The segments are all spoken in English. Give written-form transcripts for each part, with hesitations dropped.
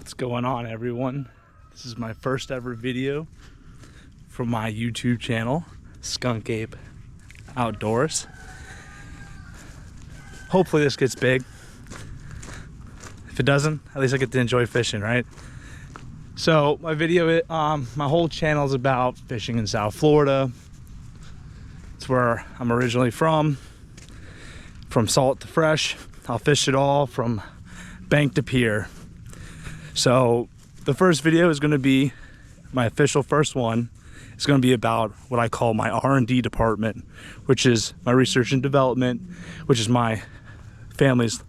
What's going on, everyone? This is my first ever video from my YouTube channel, SKUNKY Outdoors. Hopefully this gets big. If it doesn't, at least I get to enjoy fishing, right? So my video, my whole channel is about fishing in South Florida. It's where I'm originally from salt to fresh. I'll fish it all from bank to pier. So the first video is going to be my official first one. It's going to be about what I call my R&D department, which is my research and development, which is my family's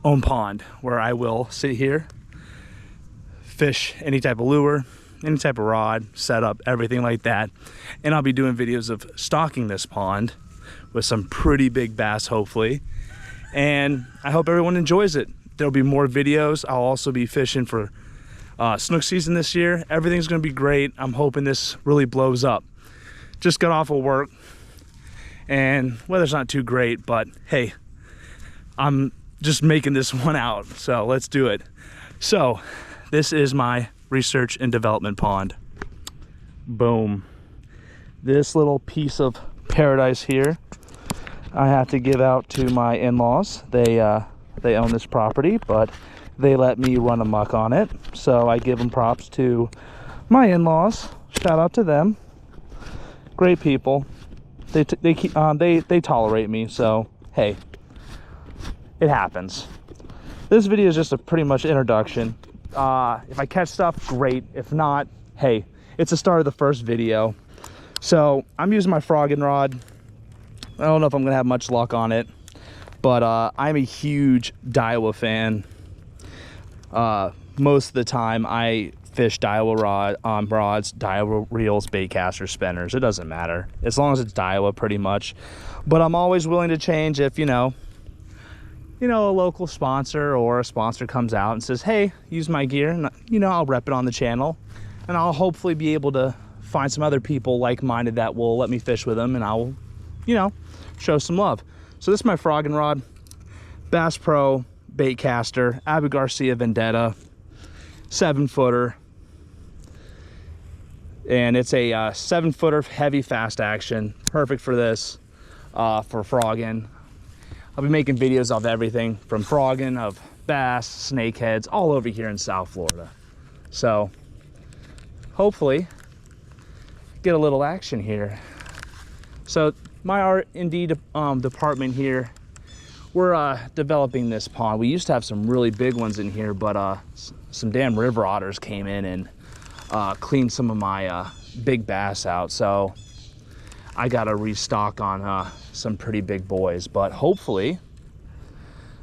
own pond, where I will sit here, fish any type of lure, any type of rod, setup, everything like that. And I'll be doing videos of stocking this pond with some pretty big bass, hopefully. And I hope everyone enjoys it. There'll be more videos. I'll also be fishing for snook season this year. Everything's gonna be great. I'm hoping this really blows up. Just got off of work and weather's not too great, but hey, I'm just making this one out, so let's do it. So this is my research and development pond. Boom. This little piece of paradise here I have to give out to my in-laws. They own this property, but they let me run amok on it, so I give them props to my in-laws. Shout out to them. Great people. They tolerate me, so hey, it happens. This video is just a pretty much introduction. If I catch stuff, great. If not, hey, it's the start of the first video. So I'm using my frogging rod. I don't know if I'm gonna have much luck on it, but I'm a huge Daiwa fan. Most of the time I fish Daiwa rods, Daiwa reels, bait casters, spinners. It doesn't matter, as long as it's Daiwa pretty much. But I'm always willing to change if, you know, a local sponsor or a sponsor comes out and says, hey, use my gear, and I'll rep it on the channel, and I'll hopefully be able to find some other people like-minded that will let me fish with them, and I will, show some love. So this is my frogging rod, Bass Pro bait caster, Abu Garcia Vendetta, 7-footer, and it's a 7-footer heavy fast action, perfect for this, for frogging. I'll be making videos of everything from frogging, of bass, snakeheads, all over here in South Florida. So hopefully get a little action here. So my R&D department here, we're developing this pond. We used to have some really big ones in here, but some damn river otters came in and cleaned some of my big bass out. So I gotta restock on some pretty big boys, but hopefully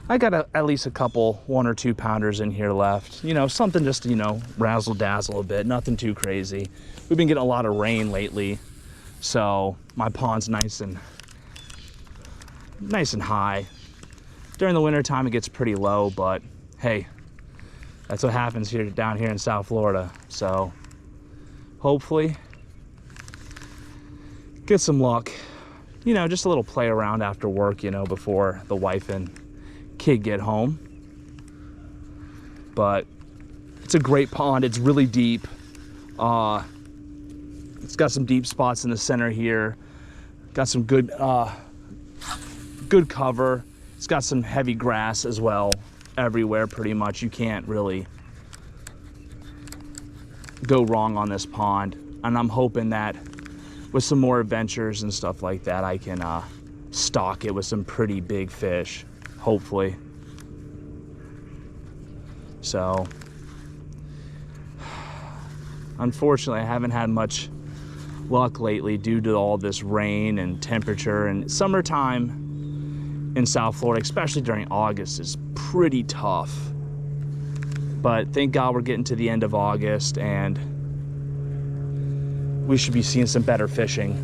I got at least a couple 1 or 2 pounders in here left. Something just to, razzle dazzle a bit, nothing too crazy. We've been getting a lot of rain lately, so my pond's nice and high. During the winter time it gets pretty low, but hey, that's what happens down here in South Florida. So hopefully get some luck, just a little play around after work, before the wife and kid get home. But it's a great pond. It's really deep. It's got some deep spots in the center here, got some good cover. It's got some heavy grass as well everywhere pretty much. You can't really go wrong on this pond, and I'm hoping that with some more adventures and stuff like that, I can stock it with some pretty big fish, hopefully. So unfortunately I haven't had much luck lately due to all this rain and temperature, and summertime in South Florida, especially during August, is pretty tough. But thank God we're getting to the end of August and we should be seeing some better fishing.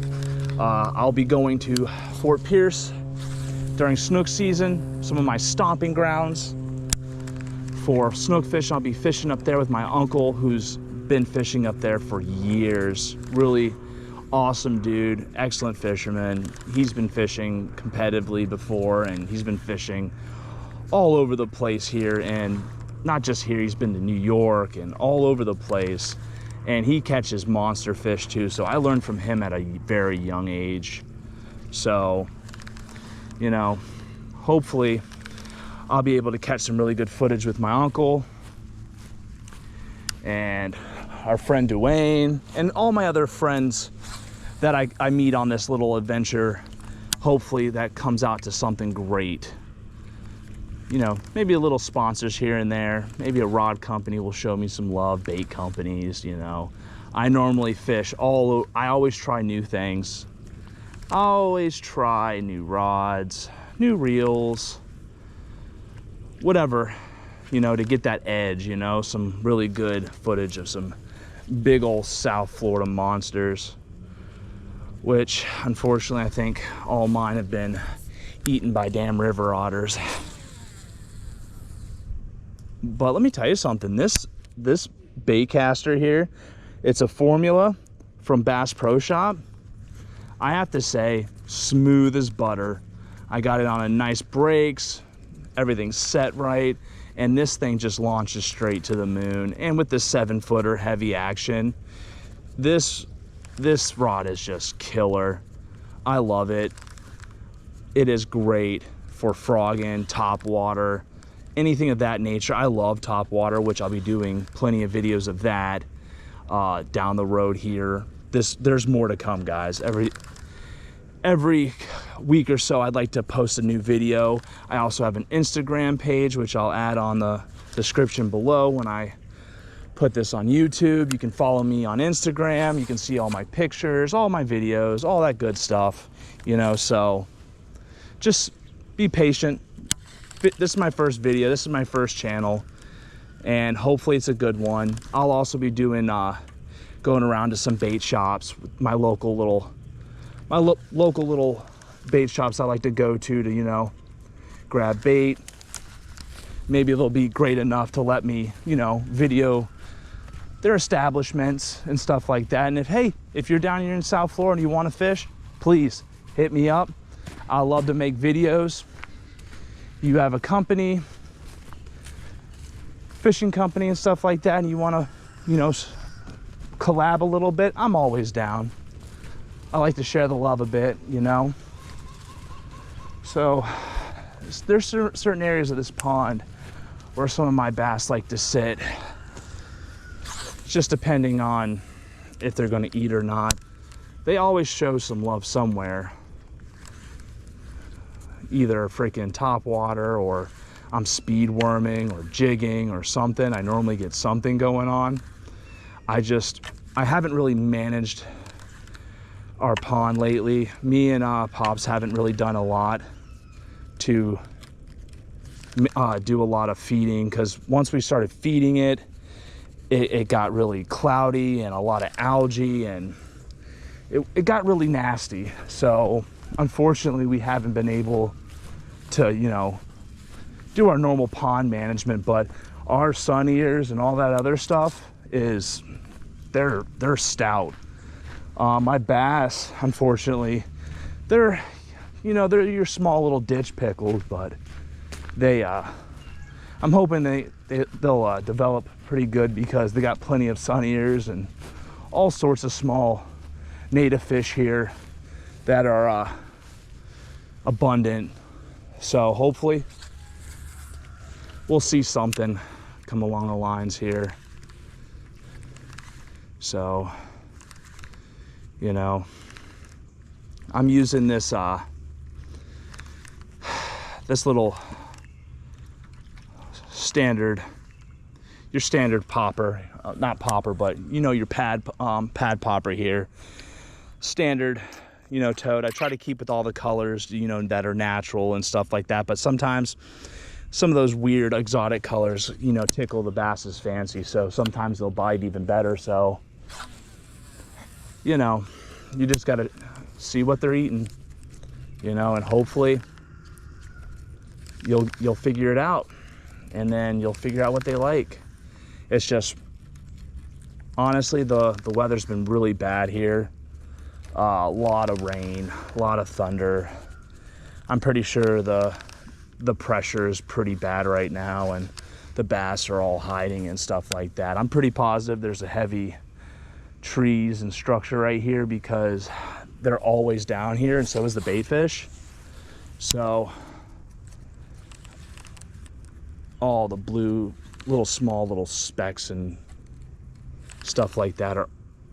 I'll be going to Fort Pierce during snook season, some of my stomping grounds for snook fishing. I'll be fishing up there with my uncle, who's been fishing up there for years. Really awesome dude, excellent fisherman. He's been fishing competitively before, and he's been fishing all over the place here, and not just here, he's been to New York and all over the place, and he catches monster fish too. So I learned from him at a very young age. So, you know, hopefully I'll be able to catch some really good footage with my uncle and our friend Dwayne and all my other friends that I meet on this little adventure. Hopefully that comes out to something great. You know, maybe a little sponsors here and there. Maybe a rod company will show me some love, bait companies, you know. I normally fish I always try new things. I always try new rods, new reels, whatever, you know, to get that edge, you know, some really good footage of some big old South Florida monsters, which unfortunately I think all mine have been eaten by damn river otters. But let me tell you something, this bait caster here, it's a formula from Bass Pro Shop. I have to say, smooth as butter. I got it on a nice brakes, everything's set right, and this thing just launches straight to the moon. And with the 7-footer heavy action, this rod is just killer. I love it. It is great for frogging, top water, anything of that nature. I love top water, which I'll be doing plenty of videos of that down the road here. There's more to come, guys. Every week or so I'd like to post a new video. I also have an Instagram page, which I'll add on the description below when I put this on YouTube. You can follow me on Instagram. You can see all my pictures, all my videos, all that good stuff, you know. So just be patient. This is my first video, this is my first channel, and hopefully it's a good one. I'll also be doing going around to some bait shops, my local little bait shops I like to go to, you know, grab bait. Maybe they'll be great enough to let me, you know, video their establishments and stuff like that. And if you're down here in South Florida and you want to fish, please hit me up. I love to make videos. You have a company, fishing company and stuff like that, and you want to, you know, collab a little bit, I'm always down. I like to share the love a bit, you know. So there's certain areas of this pond where some of my bass like to sit, just depending on if they're going to eat or not. They always show some love somewhere, either freaking top water, or I'm speed worming or jigging or something. I normally get something going on. I haven't really managed our pond lately. Me and Pops haven't really done a lot to do a lot of feeding, because once we started feeding it got really cloudy and a lot of algae, and it got really nasty. So unfortunately we haven't been able to, you know, do our normal pond management. But our sun ears and all that other stuff is, they're stout. My bass, unfortunately, they're, you know, they're your small little ditch pickles, but I'm hoping they'll develop pretty good, because they got plenty of sun ears and all sorts of small native fish here that are abundant. So hopefully we'll see something come along the lines here. So, you know, I'm using this this little your standard popper, not popper, but you know, your pad popper here, standard, you know, toad. I try to keep with all the colors, you know, that are natural and stuff like that, but sometimes some of those weird exotic colors, you know, tickle the bass's fancy, so sometimes they'll bite even better. So, you know, you just gotta see what they're eating, you know, and hopefully you'll figure it out, and then you'll figure out what they like. It's just, honestly, the weather's been really bad here. A lot of rain, a lot of thunder. I'm pretty sure the pressure is pretty bad right now, and the bass are all hiding and stuff like that. I'm pretty positive there's a heavy trees and structure right here because they're always down here, and so is the bait fish. So all the blue small little specks and stuff like that are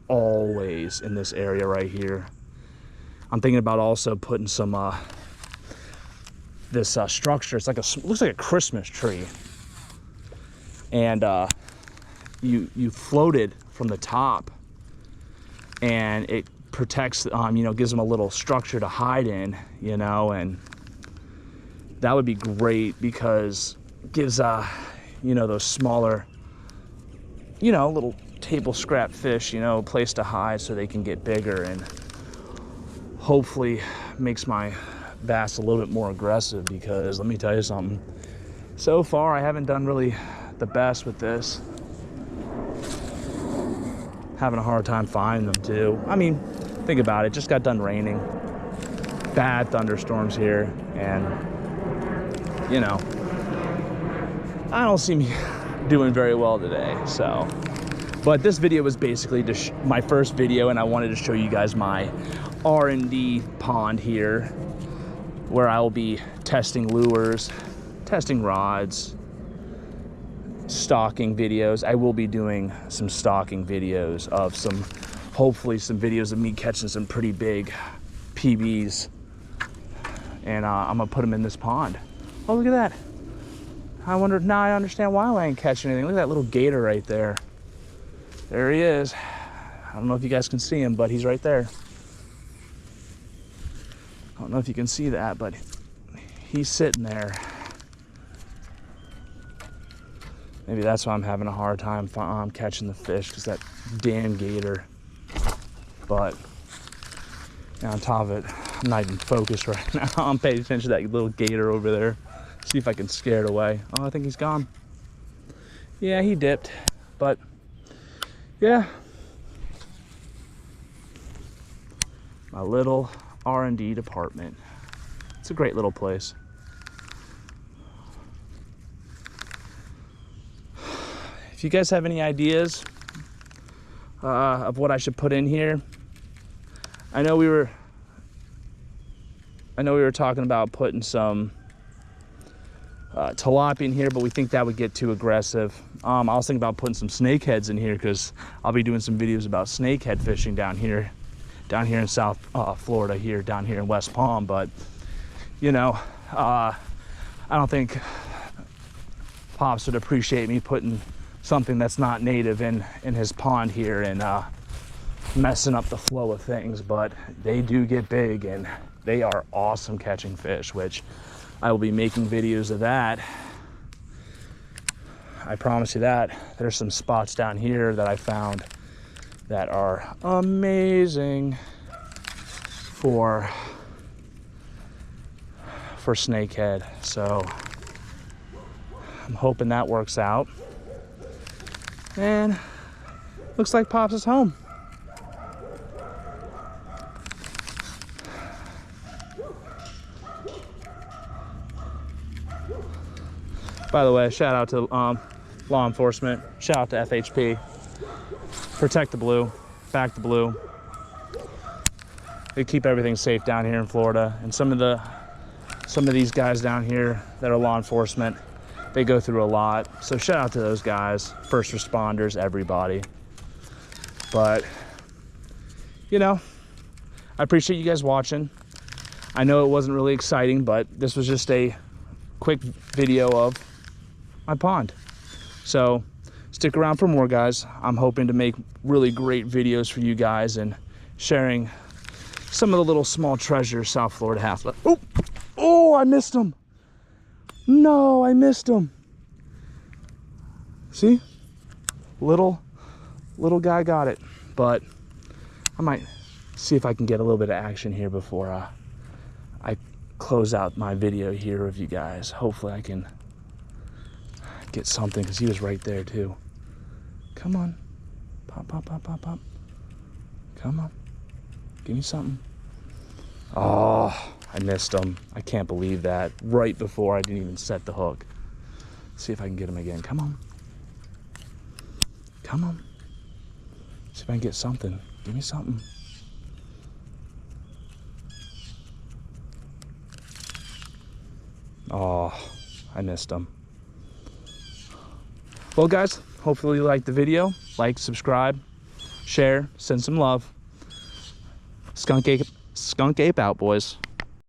always in this area right here. I'm thinking about also putting some this structure. It's like looks like a Christmas tree, and you float it from the top, and it protects, you know, gives them a little structure to hide in, you know, and that would be great because it gives you know, those smaller, you know, little table scrap fish, you know, a place to hide so they can get bigger, and hopefully makes my bass a little bit more aggressive, because let me tell you something, so far I haven't done really the best with this. Having a hard time finding them too. I mean, think about it, just got done raining, bad thunderstorms here, and you know, I don't see me doing very well today. So, but this video was basically just my first video, and I wanted to show you guys my R&D pond here, where I will be testing lures, testing rods, stocking videos. I will be doing some stocking videos of hopefully some videos of me catching some pretty big PBs, and I'm gonna put them in this pond. Oh, look at that. I wonder, now I understand why I ain't catching anything. Look at that little gator right there. There he is. I don't know if you guys can see him, but he's right there. I don't know if you can see that, but he's sitting there. Maybe that's why I'm having a hard time catching the fish, because that damn gator. But on top of it, I'm not even focused right now. I'm paying attention to that little gator over there. See if I can scare it away. Oh, I think he's gone. Yeah, he dipped, but yeah. My little R&D department. It's a great little place. If you guys have any ideas of what I should put in here, I know we were talking about putting some tilapia in here, but we think that would get too aggressive. I was thinking about putting some snakeheads in here, because I'll be doing some videos about snakehead fishing down here in South Florida, down here in West Palm. But you know, I don't think Pops would appreciate me putting something that's not native in his pond here and messing up the flow of things. But they do get big, and they are awesome catching fish, which I will be making videos of that. I promise you that. There's some spots down here that I found that are amazing for snakehead. So I'm hoping that works out. And looks like Pops is home. By the way, shout out to law enforcement. Shout out to FHP. Protect the blue, back the blue. They keep everything safe down here in Florida. And some of these guys down here that are law enforcement, they go through a lot. So shout out to those guys, first responders, everybody. But you know, I appreciate you guys watching. I know it wasn't really exciting, but this was just a quick video of my pond. So stick around for more, guys. I'm hoping to make really great videos for you guys and sharing some of the little small treasures South Florida has. Oh, I missed him. No, I missed him. See? Little guy got it. But I might see if I can get a little bit of action here before I close out my video here of you guys. Hopefully I can get something, because he was right there too. Come on. Pop, pop, pop, pop, pop. Come on. Give me something. Oh, I missed him. I can't believe that. Right before I didn't even set the hook. See if I can get him again. Come on. Come on. See if I can get something. Give me something. Oh, I missed him. Well, guys, hopefully you liked the video. Like, subscribe, share, send some love. Skunk Ape out, boys.